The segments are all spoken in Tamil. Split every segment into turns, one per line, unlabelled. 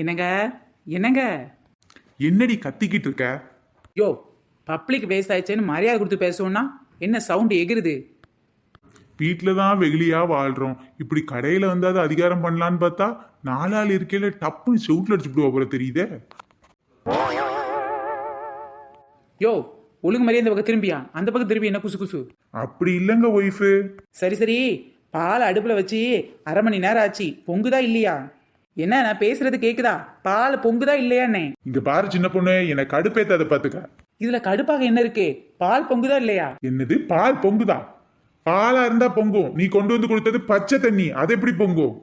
என்னங்க என்னங்க
என்னடி கத்திக்கிட்டு இருக்க?
யோ, பப்ளிக் வேஸ்ட் ஆயிடுச்சேன்னு மரியாதை கொடுத்து பேசுவோம்னா என்ன சவுண்டு எகிருது?
வீட்டில தான் வெகுளியா வாழ்றோம். இப்படி கடையில வந்து அதை அதிகாரம் பண்ணலான்னு பார்த்தா நாலாள் இருக்கையில டப்புன்னு செவுட்ல அடிச்சு விடுவா போல தெரியுதே.
யோ, ஒழுங்கு மரியாதை இந்த பக்கம் திரும்பியா, அந்த பக்கம் திரும்பி என்ன குசு குசு?
அப்படி இல்லைங்க ஒய்ஃபு.
சரி சரி, பால் அடுப்புல வச்சு அரை மணி நேரம் ஆச்சு, பொங்குதா இல்லையா? என்ன நான் பேசுறது கேக்குதா? பால் பொங்குதா இல்லையாண்ணே?
இங்க பாரு சின்ன பொண்ணு, எனக்கு கடுப்பேத்த அதை பாத்துக்க.
இதுல கடுப்பாக என்ன இருக்கு? பால் பொங்குதா இல்லையா?
என்னது பால் பொங்குதா? பாலா இருந்தா பொங்கும். நீ கொண்டு வந்து கொடுத்தது பச்சை தண்ணி, அது எப்படி பொங்கும்?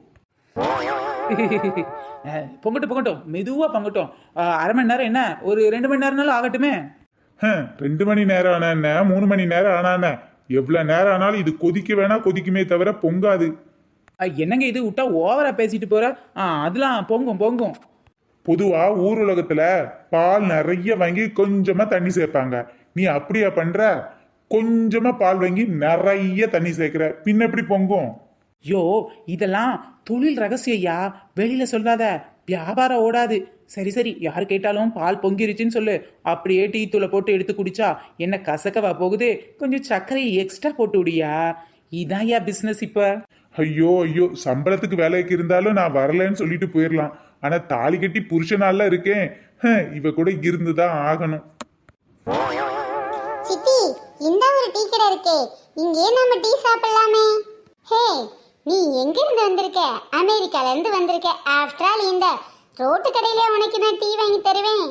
பொங்கட்டும் பொங்கட்டும், மெதுவா பொங்கட்டும். அரை மணி நேரம் என்ன, ஒரு 2 மணி நேரம்னாலும் ஆகட்டுமே.
2 மணி நேரம் ஆனா என்ன, 3 மணி நேரம் ஆனா என்ன, எவ்வளவு நேரம் ஆனாலும் இது கொதிக்க வேணா கொதிக்குமே தவிர பொங்காது.
என்னங்க இது விட்டா ஓவரா பேசிட்டு போற? அதெல்லாம் பொங்கும் பொங்கும்.
பொதுவா ஊர் உலகத்துல பால் நிறைய வாங்கி கொஞ்சமா தண்ணி சேர்ப்பாங்க. நீ அப்படியா பண்ற? கொஞ்சமா பால் வாங்கி நிறைய தண்ணி சேர்க்கிற, பின்ன எப்படி பொங்கும்?
யோ, இதெல்லாம் தொழில் ரகசியா, வெளியில சொல்லாத, வியாபாரம் ஓடாது. சரி சரி, யாரு கேட்டாலும் பால் பொங்கிருச்சுன்னு சொல்லு. அப்படியே டீ தூளை போட்டு எடுத்து குடிச்சா என்ன கசக்கவா போகுது? கொஞ்சம் சர்க்கரை எக்ஸ்ட்ரா போட்டு விடியா. இதான் யா பிசினஸ் இப்ப.
ஐயோ ஐயோ, சம்பளத்துக்கு வேலைக்கு இருந்தாலும் நான் வரலன்னு சொல்லிட்டு போயிடலாம். ஆனா தாலி கட்டி புருஷனால இருக்கேன், இவ கூட இருந்துதான் ஆகணும்.
சித்தி, இந்த ஒரு டீ கடை இருக்கே, இங்கே நம்ம டீ சாப்பிடலாமே. ஹே, நீ எங்க இருந்து வந்திருக்க? அமெரிக்கால இருந்து வந்திருக்க. ஆஃப்டர் ஆல் இந்த ரோட்டு கடையில உனக்கு நான் டீ வாங்கி தருவேன்.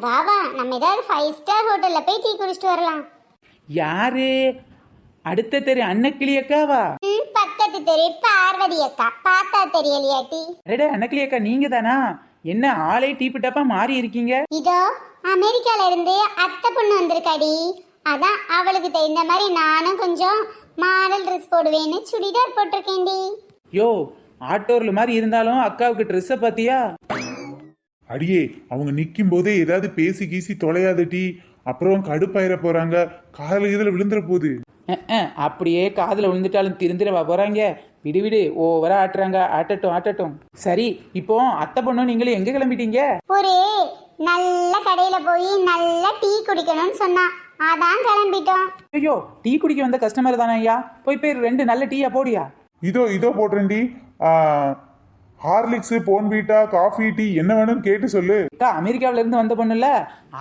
வா வா, நம்ம ஏதாவது 5 ஸ்டார் ஹோட்டல்ல போய் டீ குடிச்சிட்டு வரலாம்.
யாரு? அடுத்த தெரு அன்னக்கிளி அக்காவா?
பக்கத்து தெரு பார்வதி அக்கா. பார்த்தா தெரியலையா டீ?
அடடே, அன்னக்கிளி அக்கா நீங்க தானா? என்ன ஆளே டீப்பு டப்பா மாறி இருக்கீங்க?
இதோ அமெரிக்கால இருந்து அத்தை பொண்ணு வந்திருக்காடி. அதான் அவளுக்கு தெரிந்த மாதிரி நானும் கொஞ்சம் மாடல் ட்ரெஸ் போடுவேன்னு சுடிதார் போட்டிருக்கேன்டி.
யோ, ஆட்டோர்ல மாதிரி இருந்தாலும் அக்காவுக்கு ட்ரெஸ்ஸை பாத்தியா?
அடியே, அவங்க நிக்கும் போதே ஏதாவது பேசி கீசி தொலையாதடி, அப்புறம் கடுப்பாயிர போறாங்க, காதல இதுல விழுந்துற போகுது.
அப்படியே காதுல விழுந்துட்டாலும் திருந்திரவா போறாங்க? விடு விடு, ஓவரா ஆட்டுறாங்க, ஆட்டட்டும் ஆட்டட்டும். சரி, இப்போ அத்தை பொண்ணு நீங்களும் எங்க கிளம்பிட்டீங்க?
ஒரு நல்ல கடையில போய் நல்ல டீ குடிக்கணும்னு சொன்னா, அதான் கிளம்பிட்டோம்.
ஐயோ, டீ குடிக்க வந்த கஸ்டமர் தானே ஐயா? போய் 2 நல்ல டீயா போடியா.
இதோ இதோ போடுறேன்டி. ஹார்லிக்ஸ், போன்வீட்டா, காஃபி, டீ என்ன வேணும்னு கேட்டு சொல்லு.
அக்கா, அமெரிக்காவில இருந்து வந்த பொண்ணுல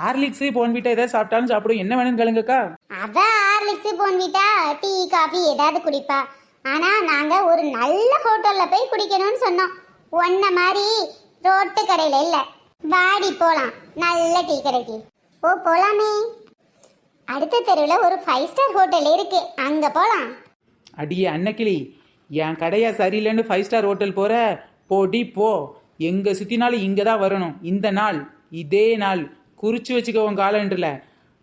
ஹார்லிக்ஸ் போன்விட்டா ஏதாவது சாப்பிட்டாலும் சாப்பிடும், என்ன வேணும்னு கேளுங்கக்கா.
அதான் ஹார்லிக்ஸ் போன்விட்டா டீ காஃபி ஏதாவது குடிப்பா. ஆனா நாங்க ஒரு நல்ல ஹோட்டல்ல போய் குடிக்கணும்னு சொன்னோம். ஒன்ன மாதிரி ரோட்டு கடையில இல்ல. வாடி போலாம் நல்ல டீ கடைக்கு. ஓ போலாமே. அடுத்த தெருவில் ஒரு 5 ஸ்டார் ஹோட்டல் இருக்கு, அங்க போலாம்.
அடியே அன்னக்கிளி, என் கடையா சரியில்லைன்னு 5 ஸ்டார் ஹோட்டல் போற? போடி போ. எங்க சுத்தினாலும் இங்க தான் வரணும். இந்த நாள் இதே நாள் குறிச்சு வச்சுக்க உன் காலண்டர்ல.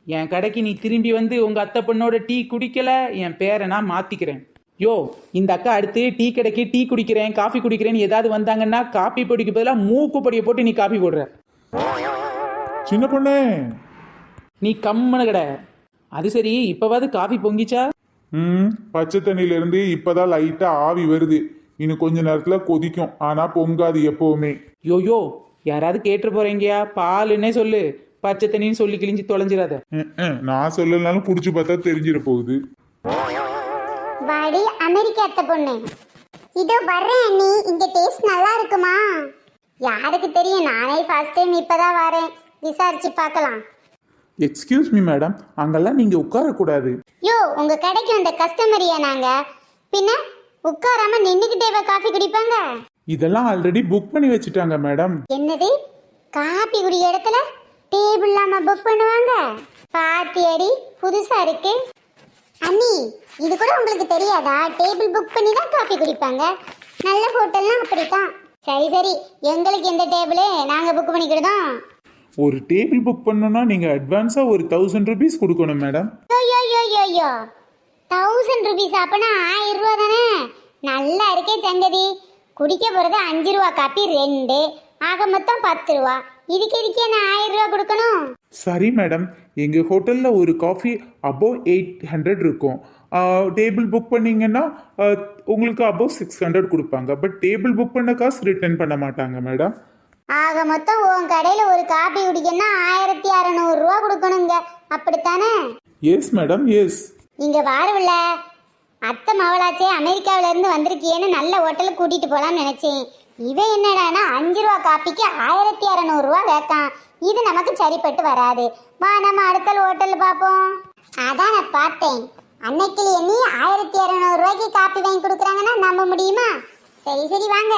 என் கடைக்கு நீ திரும்பி வந்து உங்க அத்தை பொண்ணோட டீ குடிக்கல, என் பேரை நான் மாத்திக்கிறேன். யோ, இந்த அக்கா அடுத்து டீ கடைக்கு டீ குடிக்கிறேன் காஃபி குடிக்கிறேன்னு ஏதாவது வந்தாங்கன்னா காப்பி பொடிக்கு பதிலாக மூக்கு பொடியை போட்டு நீ காப்பி போடுற.
சின்ன பொண்ணு,
நீ கம்மனு கடை. அது சரி, இப்பவாது காஃபி பொங்கிச்சா?
பச்சை தண்ணியில இருந்து இப்பதான் லைட்டா ஆவி வருது. இன்னும் கொஞ்ச நேரத்துல கொதிக்கும், ஆனா பொங்காது எப்பவுமே.
யோ, யாராவது கேட்டு போறீங்கயா? பாலுன்னே சொல்லு, பச்சை தண்ணின்னு சொல்லி கிழிஞ்சு தொலைஞ்சிடாத.
நான் சொல்லனாலும் புடிச்சு பார்த்தா தெரிஞ்சிட போகுது.
வாடி அமெரிக்கா அத்தை பொண்ணு, இதோ வர்றேன் அண்ணி. இங்க டேஸ்ட் நல்லா இருக்குமா? யாருக்கு தெரியும், நானே ஃபர்ஸ்ட் டைம் இப்பதான் வரேன். விசாரிச்சு பார்க்கலாம்.
எக்ஸ்கியூஸ் மீ மேடம், அங்கெல்லாம் நீங்க உட்காரக்கூடாது.
யோ, உங்க கடைக்கு வந்த கஸ்டமரியா நாங்க? பின்ன உட்காராம நின்னுக்கிட்டேவா காஃபி குடிப்பாங்க?
இதெல்லாம் ஆல்ரெடி புக் பண்ணி வச்சுட்டாங்க மேடம்.
என்னது, காபி குடிக்கிற இடத்துல டேபிள் இல்லாம புக் பண்ணுவாங்க? பாத்தி அடி, புதுசா இருக்கு. அண்ணி, இது கூட உங்களுக்கு தெரியாதா? டேபிள் புக் பண்ணி தான் காஃபி குடிப்பாங்க. நல்ல ஹோட்டல்லாம் அப்படித்தான். சரி சரி, எங்களுக்கு எந்த டேபிளே நாங்க புக் பண்ணிக்கிடுதோம்.
ஒரு டேபிள் புக் பண்ணணும்னா நீங்க அட்வான்ஸா ஒரு 1000 rupees கொடுக்கணும் மேடம்.
ஐயோ, 1000 rupees அப்பனா 1000 ரூபா தானே? நல்லா இருக்கே சங்கதி. குடிக்க போறது 5 ரூபா காப்பி 2, ஆக மொத்தம் 10 ரூபா. இதுக்கு நான் 1000 ரூபா கொடுக்கணும்?
சரி மேடம், எங்கள் ஹோட்டலில் ஒரு காஃபி அபோவ் 800 இருக்கும். டேபிள் புக் பண்ணிங்கன்னா உங்களுக்கு அபோவ் 600 கொடுப்பாங்க. பட் டேபிள் புக் பண்ண காசு ரிட்டர்ன் பண்ண மாட்டாங்க மேடம்.
ஆக மொத்தம் உன் கடையில ஒரு காப்பி குடிக்கணும்னா 1600 ரூபா கொடுக்கணுங்க, அப்படித்தானே?
Yes madam, yes.
இங்க வாருவில்ல, அத்தை மவளாச்சே அமெரிக்காவில இருந்து வந்திருக்கியேன்னு நல்ல ஹோட்டலுக்கு கூட்டிட்டு போலாம்னு நினைச்சேன். இவன் என்னடானா 5 ரூபா காப்பிக்கு 1600 ரூபா கேட்கான். இது நமக்கு சரிப்பட்டு வராது. வா நம்ம அடுத்த ஹோட்டல் பார்ப்போம். அதான் நான் பார்த்தேன். அன்னைக்கு எண்ணி 1600 ரூபாய்க்கு காப்பி வாங்கி கொடுக்குறாங்கன்னா நம்ப முடியுமா? சரி சரி வாங்க,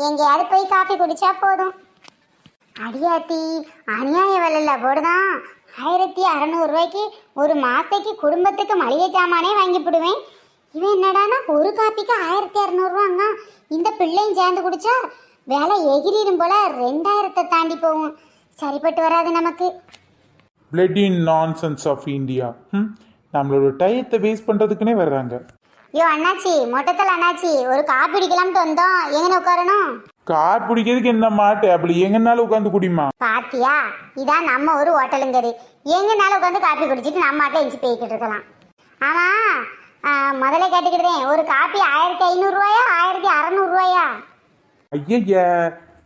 எங்கேயாவது போய் காப்பி குடிச்சா போதும். அடியாத்தி, அநியாய விலையில போடுதான். 1600 ரூபாய்க்கு ஒரு மாசத்துக்கு குடும்பத்துக்கு மளிகை சாமானே வாங்கி போடுவேன். இவன் என்னடானா ஒரு காப்பிக்கு 1600 ரூபாங்க. இந்த பிள்ளையும் சேர்ந்து குடிச்சா வேலை எகிரிடும் போல 2000 தாண்டி போகும். சரிப்பட்டு வராது நமக்கு.
Bloody nonsense of India. நம்மளோட டயத்தை வேஸ்ட் பண்றதுக்குனே வர்றாங்க.
யோ அண்ணாச்சி, மொட்டத்தில் அண்ணாச்சி, ஒரு காப்பி குடிக்கலாம்னு வந்தோம். எங்கன்னு உட்காரணும்?
கார் பிடிக்கிறதுக்கு என்னம்மா டேபிள் எங்கனாலும் உட்காந்து குடிமா.
பாத்தியா, இதான் நம்ம ஒரு ஹோட்டலுங்கிறது. எங்கனாலும் உட்காந்து காப்பி குடிச்சிட்டு நம்ம ஆட்டை எஞ்சி போய்கிட்டு இருக்கலாம். ஆமா, முதல்ல கேட்டுக்கிட்டேன், ஒரு காப்பி 1500 ரூபாயா 1600 ரூபாயா?
ஐயா,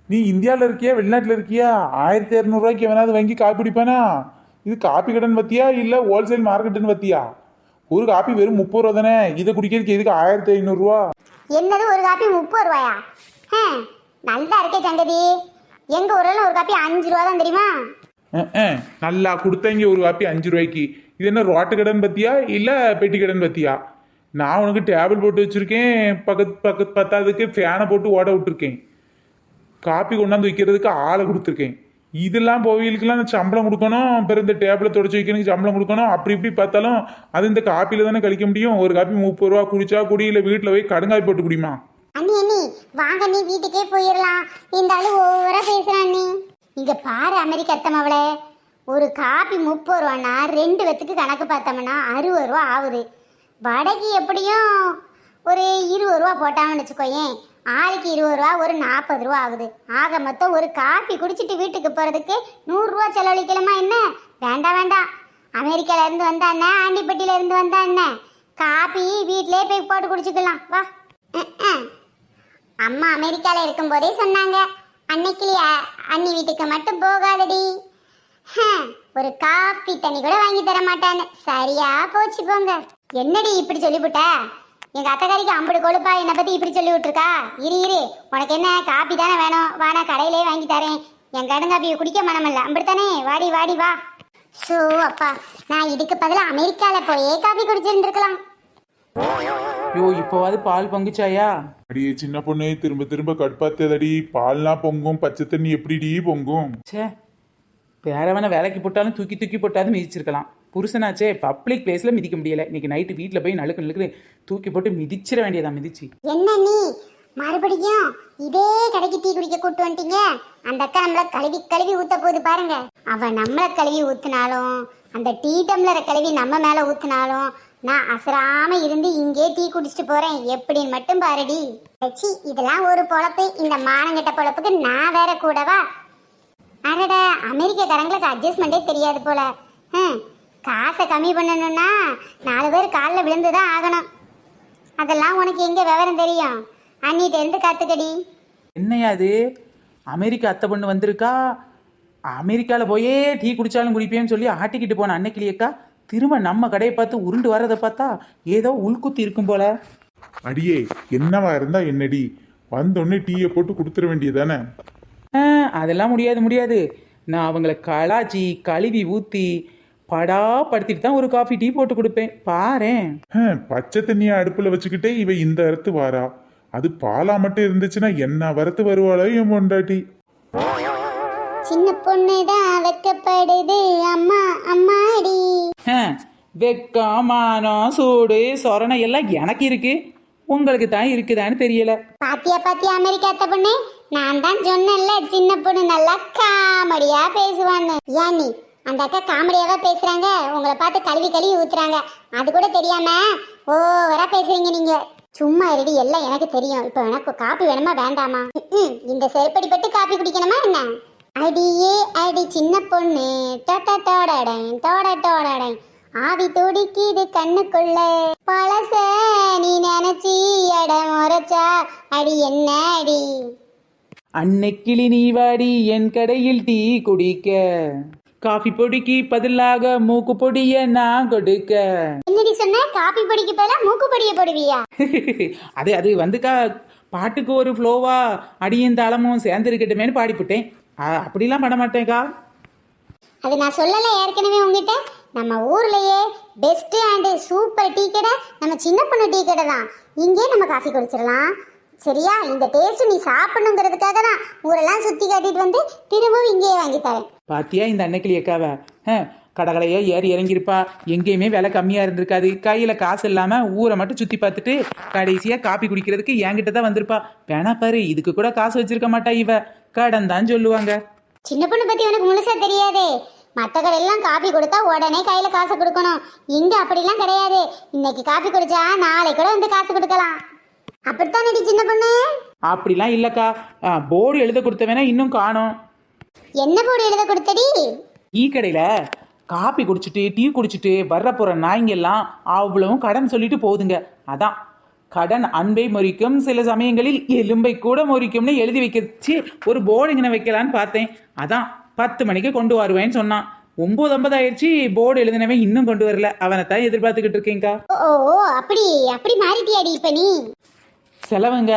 நீ இந்தியாவில் இருக்கியா வெளிநாட்டில் இருக்கியா? 1600 ரூபாய்க்கு எவனாவது வாங்கி காப்பி குடிப்பானா? இது காப்பி கடன் பத்தியா இல்லை ஹோல்சேல் மார்க்கெட்டுன்னு பத்தியா? ஒரு காப்பி வெறும் 30 ரூபா தானே. இதை குடிக்கிறதுக்கு எதுக்கு 1500 ரூபா?
என்னது, ஒரு காப்பி 30 ரூபாயா? நல்லா இருக்கே சங்கதி. எங்க ஊர்ல ஒரு காப்பி 5 ரூபா தான், தெரியுமா?
நல்லா கொடுத்தீங்க ஒரு காப்பி 5 ரூபாய்க்கு. இது என்ன ரோட்டு கடன் பத்தியா இல்லை பெட்டி கடன் பத்தியா? நான் உனக்கு டேபிள் போட்டு வச்சிருக்கேன், பக்கத்து பத்தாவதுக்கு ஃபேனை போட்டு ஓட விட்டுருக்கேன், காப்பி கொண்டாந்து வைக்கிறதுக்கு ஆளை கொடுத்துருக்கேன். இதெல்லாம் போவியலுக்கெல்லாம் நான் சம்பளம் கொடுக்கணும், பிறகு இந்த டேபிளை தொடச்சி வைக்கிறதுக்கு சம்பளம் கொடுக்கணும். அப்படி இப்படி பார்த்தாலும் அது இந்த காப்பியில் தானே கழிக்க முடியும். ஒரு காப்பி 30 ரூபா குடிச்சா குடியில வீட்டில் போய் கடுங்காய் போட்டு குடிமா.
அண்ணி அண்ணி வாங்க, நீ வீட்டுக்கே போயிடலாம். இந்த ஆளு ஓவரா பேசுறான். நீ இங்க பாரு அமெரிக்க அத்தமாவளே, ஒரு காப்பி 30 ரூபான்னா 2 பேத்துக்கு கணக்கு பார்த்தோம்னா 60 ரூபா ஆகுது. வடைக்கு எப்படியும் ஒரு 20 ரூபா போட்டான்னு வச்சுக்கோயேன், ஆளுக்கு 20 ரூபா, ஒரு 40 ரூபா ஆகுது. ஆக மொத்தம் ஒரு காப்பி குடிச்சிட்டு வீட்டுக்கு போறதுக்கு 100 ரூபா செலவழிக்கலாமா என்ன? வேண்டாம் வேண்டாம். அமெரிக்கால இருந்து வந்தா என்ன, ஆண்டிப்பட்டியில இருந்து வந்தா என்ன, காப்பி வீட்டிலே போய் போட்டு குடிச்சுக்கலாம் வா. அம்மா அமெரிக்கால இருக்கும் போதே சொன்னாங்க, அன்னைக்கு அண்ணி வீட்டுக்கு மட்டும் போகாதடி, ஒரு காப்பி தண்ணி கூட வாங்கி தர மாட்டான்னு. சரியா போச்சு போங்க. என்னடி இப்படி சொல்லிவிட்ட? எங்க அத்தைக்காரிக்கு 50 கொழுப்பா என்னை பத்தி இப்படி சொல்லி விட்டுருக்கா? இரு உனக்கு என்ன காப்பி தானே வேணும், வானா கடையிலே வாங்கி தரேன். என் கடுங்காப்பியை குடிக்க மனமில்ல, அப்படித்தானே? வாடி வாடி வா. ஸோ அப்பா, நான் இதுக்கு பதிலாக அமெரிக்கால போயே காப்பி குடிச்சுட்டு இருக்கலாம்.
யோ, இப்போவாது பால் பொங்குச்சாயா?
அடியே சின்ன பொண்ணு, திரும்ப திரும்ப கடுப்பாத்ததடி. பால்லாம் பொங்கும், பச்சை தண்ணி எப்படிடி பொங்கும்?
சே, வேறவனை வேலைக்கு போட்டாலும் தூக்கி தூக்கி போட்டாலும் மிதிச்சிருக்கலாம். புருஷனாச்சே, பப்ளிக் பிளேஸ்ல மிதிக்க முடியல. இன்னைக்கு நைட்டு வீட்டில் போய் நழுக்கு தூக்கி போட்டு மிதிச்சிட வேண்டியதான். மிதிச்சு
என்ன நீ மறுபடியும் இதே கடைக்கு டீ குடிக்க கூட்டு வந்துட்டீங்க? அந்த அக்கா நம்மள கழுவி கழுவி ஊத்த போகுது பாருங்க. அவ நம்மள கழுவி ஊத்துனாலும், அந்த டீ டம்ளரை கழுவி நம்ம மேல ஊத்துனாலும், நான் அசராம இருந்து இங்கே டீ குடிச்சிட்டு போறேன். எப்படின்னு மட்டும் பாருடி. இதெல்லாம் ஒரு பொழப்பு. இந்த மானங்கட்ட பொழப்புக்கு நான் வேற கூடவா? அடட, அமெரிக்காரங்களுக்கு அட்ஜஸ்ட்மெண்டே தெரியாது போல. காசை கம்மி பண்ணணும்னா 4 பேர் காலில் விழுந்துதான் ஆகணும். அதெல்லாம் உனக்கு எங்க விவரம் தெரியும்? அண்ணிட்ட இருந்து கத்துக்கடி.
என்னையா அது, அமெரிக்கா அத்தை பொண்ணு வந்திருக்கா, அமெரிக்காவில் போயே டீ குடிச்சாலும் குடிப்பேன்னு சொல்லி ஆட்டிக்கிட்டு போன அன்னைக்கிளியக்கா திரும்ப நம்ம கடையை பார்த்து உருண்டு வரதை பார்த்தா ஏதோ உள்குத்தி இருக்கும் போல.
அடியே, என்னவா இருந்தா என்னடி, வந்தோடனே டீயை போட்டு கொடுத்துட வேண்டியதானே?
அதெல்லாம் முடியாது. நான் அவங்கள கலாச்சி கழுவி ஊற்றி படாப்படுத்திட்டு தான் ஒரு காஃபி டீ போட்டு கொடுப்பேன். பாரேன்,
பச்சை தண்ணியை அடுப்புல வச்சுக்கிட்டே இவ இந்த அறுத்து வாரா. அது பாலா மட்டும் இருந்துச்சுன்னா என்ன வரத்து வருவாளோ என் பொண்டாட்டி.
சின்ன பொண்ணுதான் வெக்கப்படுது அம்மா அம்மாடி.
வெக்கமானம் சூடு சொரணை எல்லாம் எனக்கு இருக்கு, உங்களுக்கு தான் இருக்குதான்னு தெரியல.
பாத்தியா அமெரிக்கா அத்தை பொண்ணு, நான் தான் சொன்னேன்ல சின்ன பொண்ணு நல்லா காமெடியா பேசுவான்னு. ஏன் நீ அந்த அக்கா காமெடியாவா பேசுறாங்க? உங்களை பார்த்து கழுவி ஊத்துறாங்க, அது கூட தெரியாம ஓவரா பேசுறீங்க நீங்க. சும்மா இருடி, எல்லாம் எனக்கு தெரியும். இப்ப எனக்கு காப்பி வேணுமா வேண்டாமா? இந்த செருப்படிப்பட்டு காப்பி குடிக்கணுமா என்ன? அடியே அடி சின்ன பொண்ணு, தோடடை ஆவி துடிக்குது கண்ணுக்குள்ள, பழச நீ நினைச்சி இடம் உரைச்சா அடி என்ன அடி.
அன்னைக்கிளி நீ வாடி என் கடையில் டீ குடிக்க, காஃபி பொடிக்கு பதிலாக மூக்கு பொடிய நான் கொடுக்க.
என்னடி சொன்ன? காப்பி பொடிக்கு பதிலா மூக்கு பொடியை போடுவியா?
அது வந்துக்கா பாட்டுக்கு ஒரு ஃப்ளோவா அடியும் தாளமும் சேர்ந்து இருக்கட்டுமேனு பாடிப்புட்டேன். அப்படிலாம் பண்ண மாட்டேன்க்கா.
அது நான் சொல்லல ஏற்கனவே உங்ககிட்ட. நம்ம ஊர்லயே பெஸ்ட் அண்ட் சூப்பர் டீ கடை நம்ம சின்ன பொண்ணு டீ கடை தான். இங்கே நம்ம காஃபி குடிச்சிடலாம். சரியா? இந்த டேஸ்ட் நீ சாப்பிடணுங்கிறதுக்காக தான் ஊரெல்லாம் சுத்தி காட்டிட்டு வந்து திரும்பவும் இங்கேயே வாங்கி தரேன்.
பாத்தியா இந்த அன்னைக்கிளி அக்காவை? கடகடையா ஏறி இறங்கியிருப்பா. எங்கேயுமே விலை கம்மியா இருந்திருக்காது. கையில காசு இல்லாம ஊரை மட்டும் சுத்தி பார்த்துட்டு கடைசியா காப்பி குடிக்கிறதுக்கு என்கிட்ட தான் வந்திருப்பா. வேணா பாரு, இதுக்கு கூட காசு வச்சிருக்க மாட்டா இவ, கடன் தான் சொல்லுவாங்க.
சின்ன பொண்ணு பத்தி உனக்கு முழுசா தெரியாதே. மற்ற கடையெல்லாம் காபி கொடுத்தா உடனே கையில காசு கொடுக்கணும். இங்க அப்படிலாம் கிடையாது. இன்னைக்கு காபி குடிச்சா நாளை கூட வந்து காசு கொடுக்கலாம். அப்படித்தான் நடி சின்ன பொண்ணு.
அப்படிலாம் இல்லக்கா. போர்டு எழுத கொடுத்தவனா இன்னும் காணோம்.
என்ன போர்டு எழுத கொடுத்தடி?
ஈ கடையில காப்பி குடிச்சிட்டு டீ குடிச்சிட்டு வர்ற போற நாய்ங்கெல்லாம் அவ்வளவும் கடன் சொல்லிட்டு போகுதுங்க. அதான் கடன் அன்பை முறிக்கும், சில சமயங்களில் எலும்பை கூட முறிக்கும்னு எழுதி வைக்கச்சு ஒரு போர்டு இங்கே வைக்கலான்னு பார்த்தேன். அதான் 10 மணிக்கு கொண்டு வருவேன்னு சொன்னான். 9:50 ஆயிடுச்சு, போர்டு எழுதினவன் இன்னும் கொண்டு வரல. அவனை தான் எதிர்பார்த்துக்கிட்டு இருக்கேங்க்கா.
ஓ அப்படி மாறிட்டியாடி இப்ப நீ?
செலவுங்க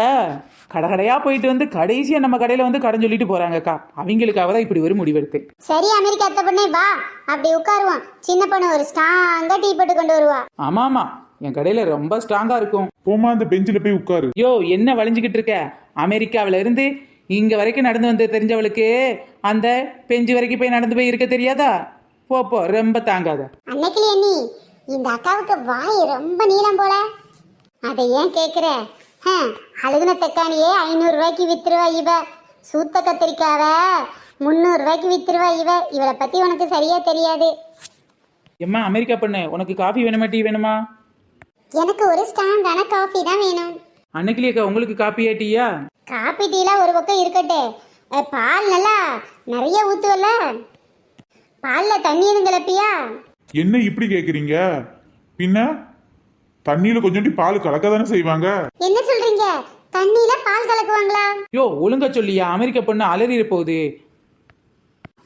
கடையா போயிட்டு வந்து கடைசியா நம்ம கடையில வந்து கடன் சொல்லிட்டு போறாங்கக்கா. அவங்களுக்காக தான் இப்படி ஒரு முடிவெடுத்தேன்.
சரி அமெரிக்கா அத்தை பொண்ணே வா, அப்படி உட்காருவான். சின்ன பொண்ணு ஒரு ஸ்ட்ராங்கா டீ போட்டு கொண்டு வருவா.
ஆமாமா, என் கடையில ரொம்ப ஸ்ட்ராங்கா இருக்கும்.
போமா அந்த பெஞ்சில போய் உட்காரு.
யோ என்ன வளைஞ்சுக்கிட்டு இருக்க? அமெரிக்காவில இருந்து இங்க வரைக்கும் நடந்து வந்து தெரிஞ்சவளுக்கு அந்த பெஞ்சு வரைக்கும் போய் நடந்து போய் இருக்க தெரியாதா? போ ரொம்ப தாங்காத.
அன்னைக்கு நீ இந்த அக்காவுக்கு வாய் ரொம்ப நீளம் போல. அதை ஏன் கேக்குற? அழுகுன தக்காளியே 500 ரூபாய்க்கு வித்துருவா இவ. சூத்த கத்திரிக்காவ 300 ரூபாய்க்கு வித்துருவா இவ. இவளை பத்தி உனக்கு சரியா தெரியாது.
எம்மா அமெரிக்கா பொண்ணு, உனக்கு காஃபி வேணுமா டீ வேணுமா?
எனக்கு ஒரு ஸ்ட்ராங்கான காஃபி தான் வேணும்.
அன்னைக்கிலே அக்கா உங்களுக்கு காப்பியா டீயா?
காபி டீலாம் ஒரு பக்கம் இருக்கட்டே, பால் நல்லா நிறைய ஊத்துவல்ல, பால்ல தண்ணி எதுவும் கலப்பியா?
என்ன இப்படி கேக்குறீங்க? பின்ன தண்ணியில கொஞ்சோண்டி பால் கலக்க தானே செய்வாங்க.
என்ன சொல்றீங்க? தண்ணியில பால் கலக்குவாங்களா?
யோ ஒழுங்கா சொல்லியா, அமெரிக்கா பொண்ணு அலறிட போகுது.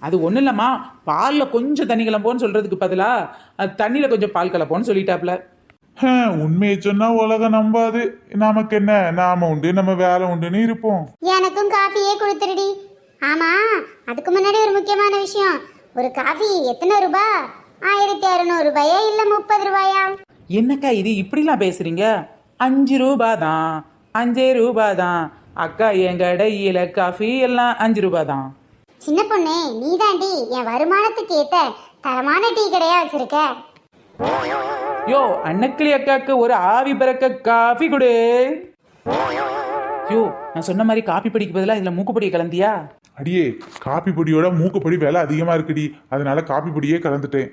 அது ஒன்றும் இல்லைம்மா, பாலில் கொஞ்சம் தண்ணி கலப்போன்னு சொல்றதுக்கு பதிலா அது தண்ணியில் கொஞ்சம் பால் கலப்போன்னு சொல்லிட்டாப்ல.
உண்மையை சொன்னா உலகம் நம்பாது. நமக்கு என்ன, நாம உண்டு நம்ம வேலை உண்டுன்னு இருப்போம்.
எனக்கும் காஃபியே கொடுத்துருடி. ஆமா, அதுக்கு முன்னாடி ஒரு முக்கியமான விஷயம். ஒரு காஃபி எத்தனை ரூபா? 1600 ரூபாயா இல்ல 30 ரூபாயா?
என்னக்கா இது இப்படிலாம் பேசுறீங்க? 5 ரூபா தான், 5 ரூபா தான் அக்கா. என் கடையில காஃபி எல்லாம் 5 ரூபா தான்.
சின்ன பொண்ணு, நீ தாண்டி என் வருமானத்துக்கு ஏத்த தரமான டீ கடையா வச்சிருக்க.
யோ அன்னக்கிளி அக்காக்கு ஒரு ஆவி பறக்க காஃபி கொடு. யோ நான் சொன்ன மாதிரி காப்பி பொடிக்கு பதிலாக இதில் மூக்குப்பொடியை கலந்தியா?
அடியே, காப்பி பொடியோட மூக்குப்பொடி விலை அதிகமா இருக்குடி, அதனால காப்பி பொடியே கலந்துட்டேன்.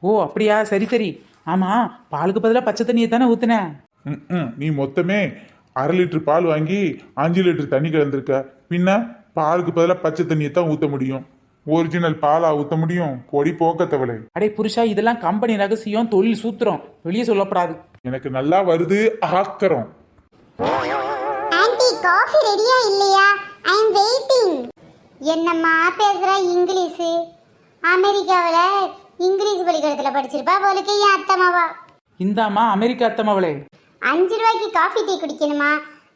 ஓ அப்படியா, சரி சரி. ஆமா, பாலுக்கு பதிலாக பச்சை தண்ணியை தானே ஊத்துன?
நீ மொத்தமே 1/2 லிட்டர் பால் வாங்கி 5 லிட்டர் தண்ணி கலந்துருக்க. பின்ன பாலுக்கு பதிலாக பச்சை தண்ணியை தான் ஊற்ற முடியும். ஒரிஜினல் பாலா ஊற்ற முடியும்? பொடி போக்க தவளை.
அடே புருஷா, இதெல்லாம் கம்பெனி ரகசியம், தொழில் சூத்திரம், வெளியே சொல்லப்படாது.
எனக்கு நல்லா வருது ஆக்கறம்.
ஆன்ட்டி காஃபி ரெடியா இல்லையா? ஐ அம் வெயிட்டிங். என்னம்மா பேசுற இங்கிலீஷ்? அமெரிக்காவுல இங்கிலீஷ் பள்ளிக்கூடத்துல படிச்சிருப்பா போலுக்கு என் அத்தம்மாவா.
இந்தாம்மா அமெரிக்கா அத்தம்மாவளே.
5 ரூபாய்க்கு காஃபி டீ குடிக்கணுமா?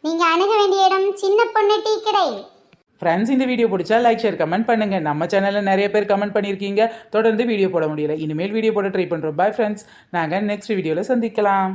நீங்க அணுக வேண்டிய இடம் சின்ன பொண்ணு டீ கடை.
ஃப்ரெண்ட்ஸ், இந்த வீடியோ பிடிச்சா லைக் ஷேர் கமெண்ட் பண்ணுங்க. நம்ம சேனலில் நிறைய பேர் கமெண்ட் பண்ணியிருக்கீங்க, தொடர்ந்து வீடியோ போட முடியல. இனிமேல் வீடியோ போட ட்ரை பண்ணுறோம். பை ஃப்ரெண்ட்ஸ், நாங்கள் நெக்ஸ்ட் வீடியோவில் சந்திக்கலாம்.